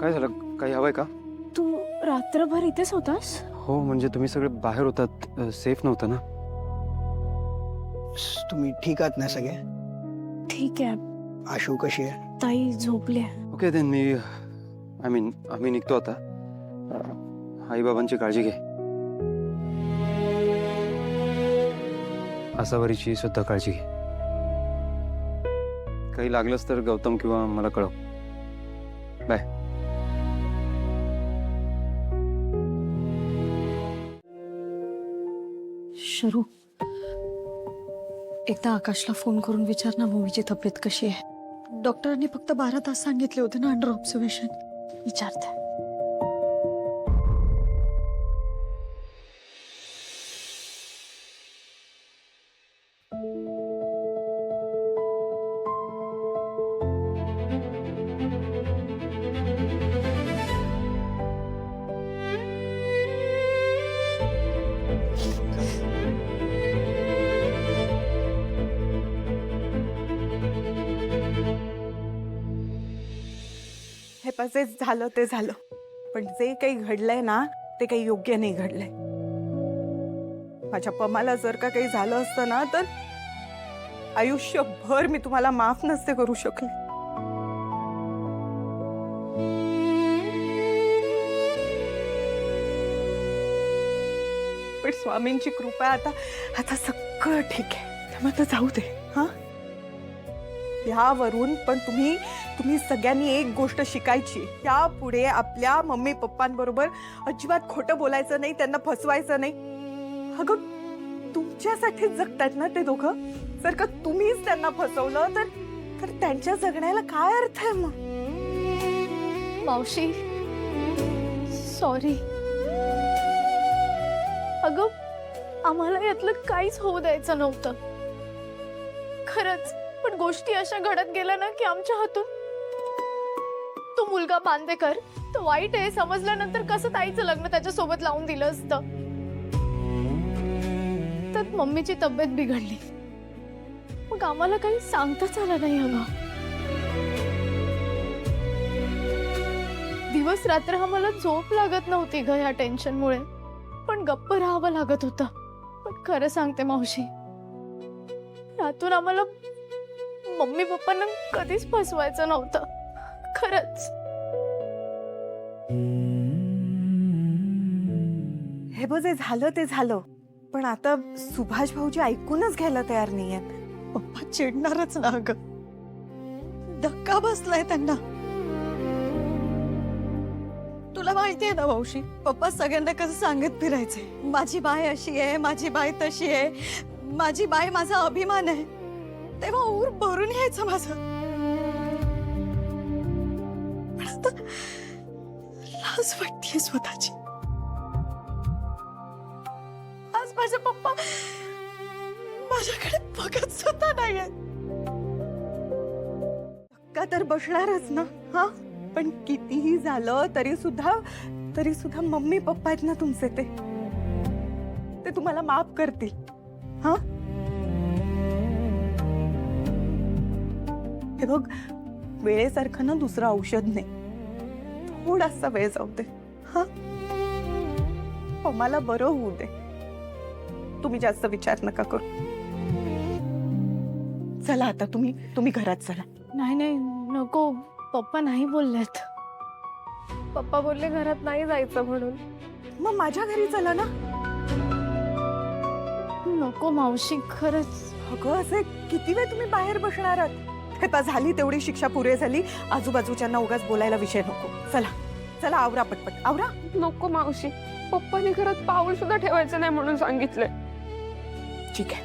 काय झालं? काही हवंय का? तू रात्रभर इथेच होतास? हो, म्हणजे तुम्ही सगळे बाहेर होतात, सेफ नव्हतं ना? तुम्ही ठीक आहात ना सगळे? ठीक आहे. आशू कशी आहे? ताई झोपले. ओके देन मी आम्ही निघतो आता. आई बाबांची काळजी घे. आसावरीची सुद्धा काळजी घे. काही लागलंच तर गौतम किंवा मला कळव. बाय. शरू, एकदा आकाशला फोन करून विचार ना मूवीची तब्येत कशी आहे. डॉक्टरांनी फक्त 12 तास सांगितले होते ना अंडर ऑब्झर्वेशन. विचारते. हे पण जे झालं ते झालं, पण जे काही घडलंय ना ते काही योग्य नाही घडलंय. माझ्या पमाला जर का काही झालं असतं ना तर आयुष्यभर मी तुम्हाला माफ नसते करू शकले. पण स्वामींची कृपा आता आता सगळं ठीक आहे. त्यामुळे तर जाऊ दे. हा, यावरून पण तुम्ही सगळ्यांनी एक गोष्ट शिकायची. त्यापुढे आपल्या मम्मी पप्पांबरोबर अजिबात खोटं बोलायचं नाही, त्यांना फसवायचं नाही. अगं तुमच्यासाठीच जगतात ना ते दोघं. जर का तुम्हीच त्यांना फसवलं तर त्यांच्या जगण्याला काय अर्थ आहे मग? मावशी सॉरी. अगं आम्हाला यातलं काहीच होऊ द्यायचं नव्हतं खरंच. पण गोष्टी अशा घडत गेल्या ना की आमच्या हातून. तो मुलगा बांदेकर तो वाईट आहे समजल्यानंतर कसं ताईचं लग्न त्याच्यासोबत लावून दिलं असतं. तर मम्मीची तब्येत बिघडली. मग आम्हाला काही सांगताच आलं नाही. अगं दिवस रात्र आम्हाला झोप लागत नव्हती ग या टेन्शनमुळे. पण गप्प राहावं लागत होतं. पण खरं सांगते मावशी, यातून आम्हाला मम्मी पप्पांना कधीच फसवायचं नव्हतं खरंच. हे बघ, जे झालं ते झालं, पण आता सुभाष भाऊजी ऐकूनच घ्यायला तयार नाहीयेत. पप्पा चिडणारच ना ग. धक्का बसलाय त्यांना. तुला माहितीये ना मावशी, पप्पा सगळ्यांना कसं सांगत फिरायचे, माझी बाय अशी आहे, माझी बाय तशी आहे, माझी बाय माझा अभिमान आहे. तेव्हा ऊर भरून यायचं माझं. पण आता लाज वाटतेय स्वतःची. आज माझे पप्पा माझ्याकडे बघत सुद्धा नाहीये. धक्का तर बसणारच ना. हा, पण कितीही झालं तरी सुद्धा मम्मी पप्पा आहेत ना तुमचे. ते तुम्हाला माफ करतील. हा, हे बघ, वेळेसारखं ना दुसरं औषध नाही. थोडासा वेळ जाऊ दे. हा, मला बरं होऊ दे. तुम्ही जास्त विचार नका करू. चला आता तुम्ही घरात चला. नाही नाही नको. पप्पा नाही बोललेत. पप्पा बोलले घरात नाही जायचं म्हणून. मग माझ्या घरी चला ना. नको मावशी खरंच. अगं असे किती वेळ तुम्ही बाहेर बसणार आहात? हे पा, झाली तेवढी शिक्षा पुरे झाली. आजूबाजूच्यांना उगाच बोलायला विषय नको. चला चला, आवरा पटपट आवरा. नको मावशी, पप्पाने घरात पाऊल सुद्धा ठेवायचं नाही म्हणून सांगितलंय. ठीक आहे,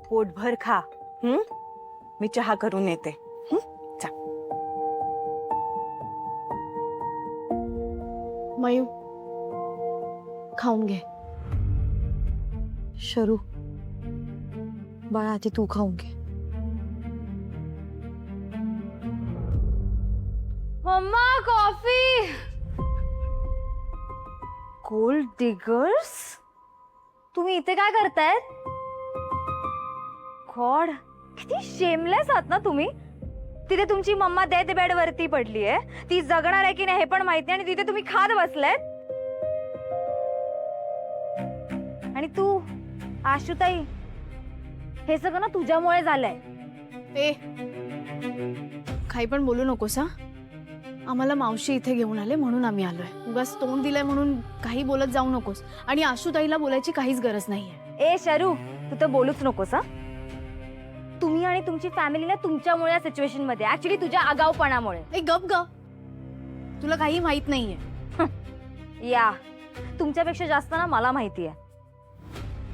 पोटभर खा. मी चहा करून येते. चा. मयू खाऊन घे. शरू बाळा आधी तू खाऊन घे. Mamma coffee. गोल्ड डिगर्स, तुम्ही इथे काय करतायत? गॉड, किती शेमलेस आहात ना तुम्ही. तिथे तुमची मम्मा डेथ बेड वरती पडली आहे, ती जगणार आहे की नाही हे पण माहित नाही, आणि तिथे तुम्ही खात बसलाय. आणि तू आशुताई, हे सगळं ना तुझ्यामुळे झालंय. ए काही पण बोलू नकोस हा. आम्हाला मावशी इथे घेऊन आले म्हणून आम्ही आलोय. उगाच तोंड दिलंय म्हणून काही बोलत जाऊ नकोस. आणि आशुताईला बोलायची काहीच गरज नाहीये. ए शरू, तू तर बोलूच नकोस हा. तुम्ही आणि तुमची फॅमिली ना तुमच्यामुळे या सिच्युएशन मध्ये, ऍक्च्युली तुझ्या आगाऊपणामुळे. ए गप ग, तुला काही माहित नाहीये. या तुमच्यापेक्षा जास्त ना मला माहिती आहे.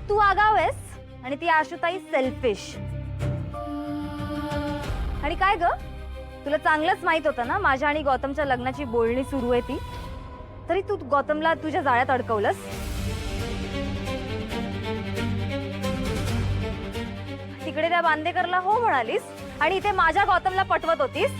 तू आगाव आहेस आणि ती आशुताई सेल्फिश. आणि काय ग, तुला चांगलंच माहित होतं ना माझ्या आणि गौतमच्या लग्नाची बोलणी सुरू आहे ती, तरी तू गौतमला तुझ्या जाळ्यात अडकवलंस. तिकडे त्या बांदेकरला हो म्हणालीस आणि इथे माझ्या गौतमला पटवत होतीस.